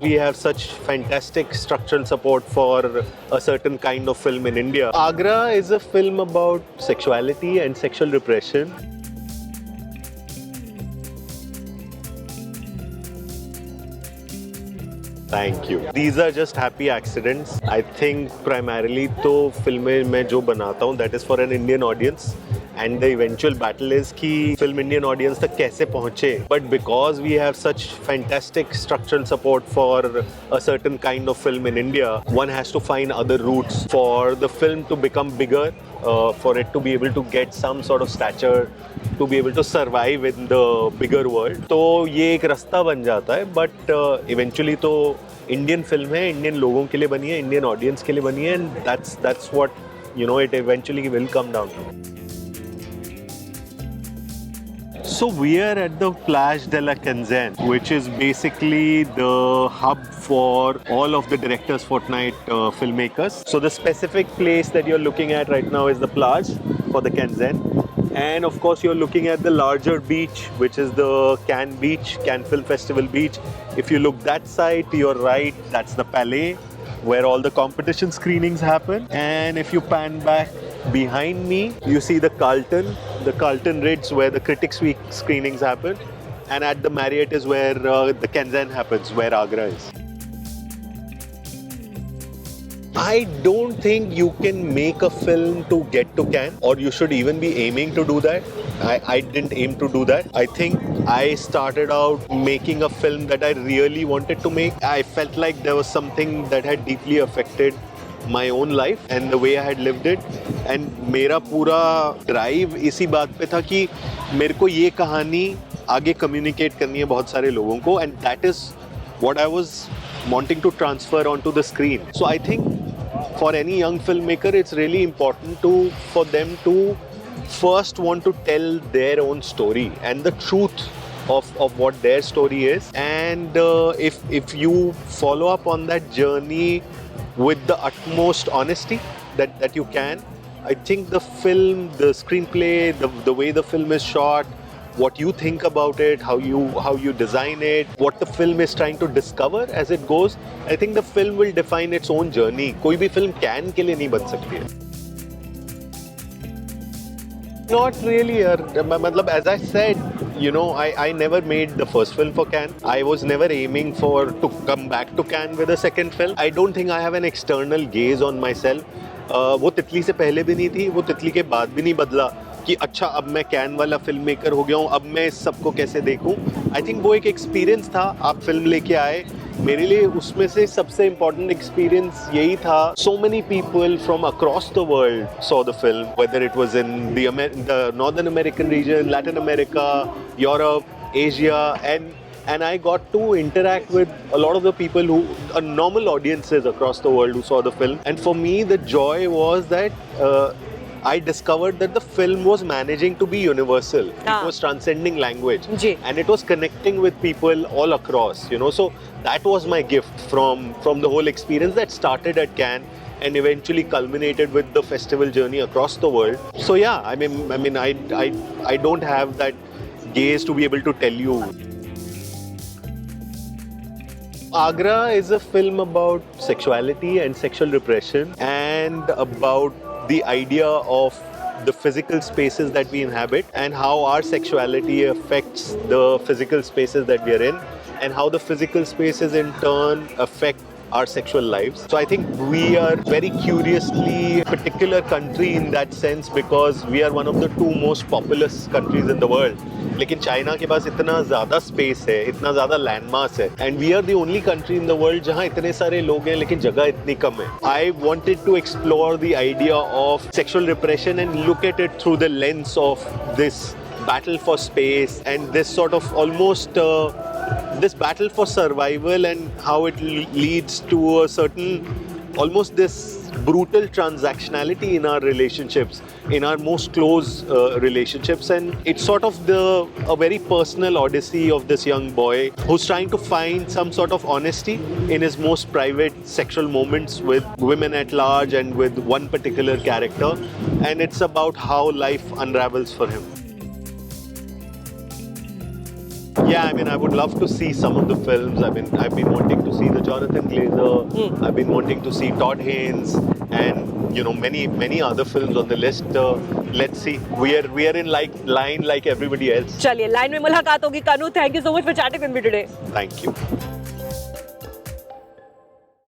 We have such fantastic structural support for a certain kind of film in India. Agra is a film about sexuality and sexual repression. Thank you. These are just happy accidents. I think primarily तो फिल्में मैं जो बनाता हूँ that is for an Indian audience. And the eventual battle is कि film Indian audience तक कैसे पहुँचे. But because we have such fantastic structural support for a certain kind of film in India, one has to find other routes for the film to become bigger, for it to be able to get some sort of stature, to be able to survive in the bigger world. तो ये एक रास्ता बन जाता है, but eventually तो Indian film है, Indian लोगों के लिए बनी है, इंडियन ऑडियंस के लिए बनी है, and that's what it eventually will come down to. So we are at the Plage de la Quinzaine, which is basically the hub for all of the Directors Fortnight filmmakers. So the specific place that you're looking at right now is the Plage for the Quinzaine. And of course you're looking at the larger beach, which is the Cannes Beach, Cannes Film Festival Beach. If you look that side to your right, that's the Palais, where all the competition screenings happen. And if you pan back behind me, you see the Carlton Ritz, where the Critics Week screenings happen. And at the Marriott is where the Quinzaine happens, where Agra is. I don't think you can make a film to get to Cannes, or you should even be aiming to do that. I didn't aim to do that. I think I started out making a film that I really wanted to make. I felt like there was something that had deeply affected my own life and the way I had lived it. And मेरा पूरा drive इसी बात पे था कि मेरे को ये कहानी आगे communicate करनी है बहुत सारे लोगों को, and that is what I was wanting to transfer onto the screen. So I think for any young filmmaker, it's really important for them to first want to tell their own story and the truth of what their story is. And if you follow up on that journey with the utmost honesty that you can, I think the film, the screenplay, the way the film is shot, what you think about it, how you design it, what the film is trying to discover as it goes, I think the film will define its own journey. कोई भी film Cannes के लिए नहीं बन सकती है. Not really, मतलब as I said, I never made the first film for Cannes. I was never aiming to come back to Cannes with a second film. I don't think I have an external gaze on myself. वो तितली से पहले भी नहीं थी, वो तितली के बाद भी नहीं बदला कि अच्छा अब मैं कैन वाला फिल्म मेकर हो गया हूँ, अब मैं इस सबको कैसे देखूँ. आई थिंक वो एक एक्सपीरियंस था. आप फिल्म लेके आए, मेरे लिए उसमें से सबसे इम्पोर्टेंट एक्सपीरियंस यही था. So many people from across the world saw the film, whether it was in the northern American region, Latin America, Europe, Asia, and I got to interact with a lot of the people who are normal audiences across the world who saw the film. And for me, the joy was that I discovered that the film was managing to be universal. It was transcending language. And it was connecting with people all across, So that was my gift from the whole experience that started at Cannes and eventually culminated with the festival journey across the world. So yeah, I mean, I don't have that gaze to be able to tell you. Agra is a film about sexuality and sexual repression, and about the idea of the physical spaces that we inhabit and how our sexuality affects the physical spaces that we are in, and how the physical spaces in turn affect our sexual lives. So I think we are very curiously a particular country in that sense, because we are one of the two most populous countries in the world. लेकिन China के पास इतना ज़्यादा space है, इतना ज़्यादा landmass है, and we are the only country in the world जहाँ इतने सारे लोग हैं लेकिन जगह इतनी कम है. I wanted to explore the idea of sexual repression and look at it through the lens of this battle for space and this sort of almost this battle for survival, and how it leads to a certain almost this brutal transactionality in our relationships, in our most close relationships. And it's sort of a very personal odyssey of this young boy who's trying to find some sort of honesty in his most private sexual moments with women at large and with one particular character, and it's about how life unravels for him. Yeah, I mean, I would love to see some of the films. I mean, I've been wanting to see the Jonathan Glazer. I've been wanting to see Todd Haynes, and many other films on the list. Let's see. We are in line like everybody else. चलिए line में मुलाकात होगी. Kanu, thank you so much for chatting with me today. Thank you.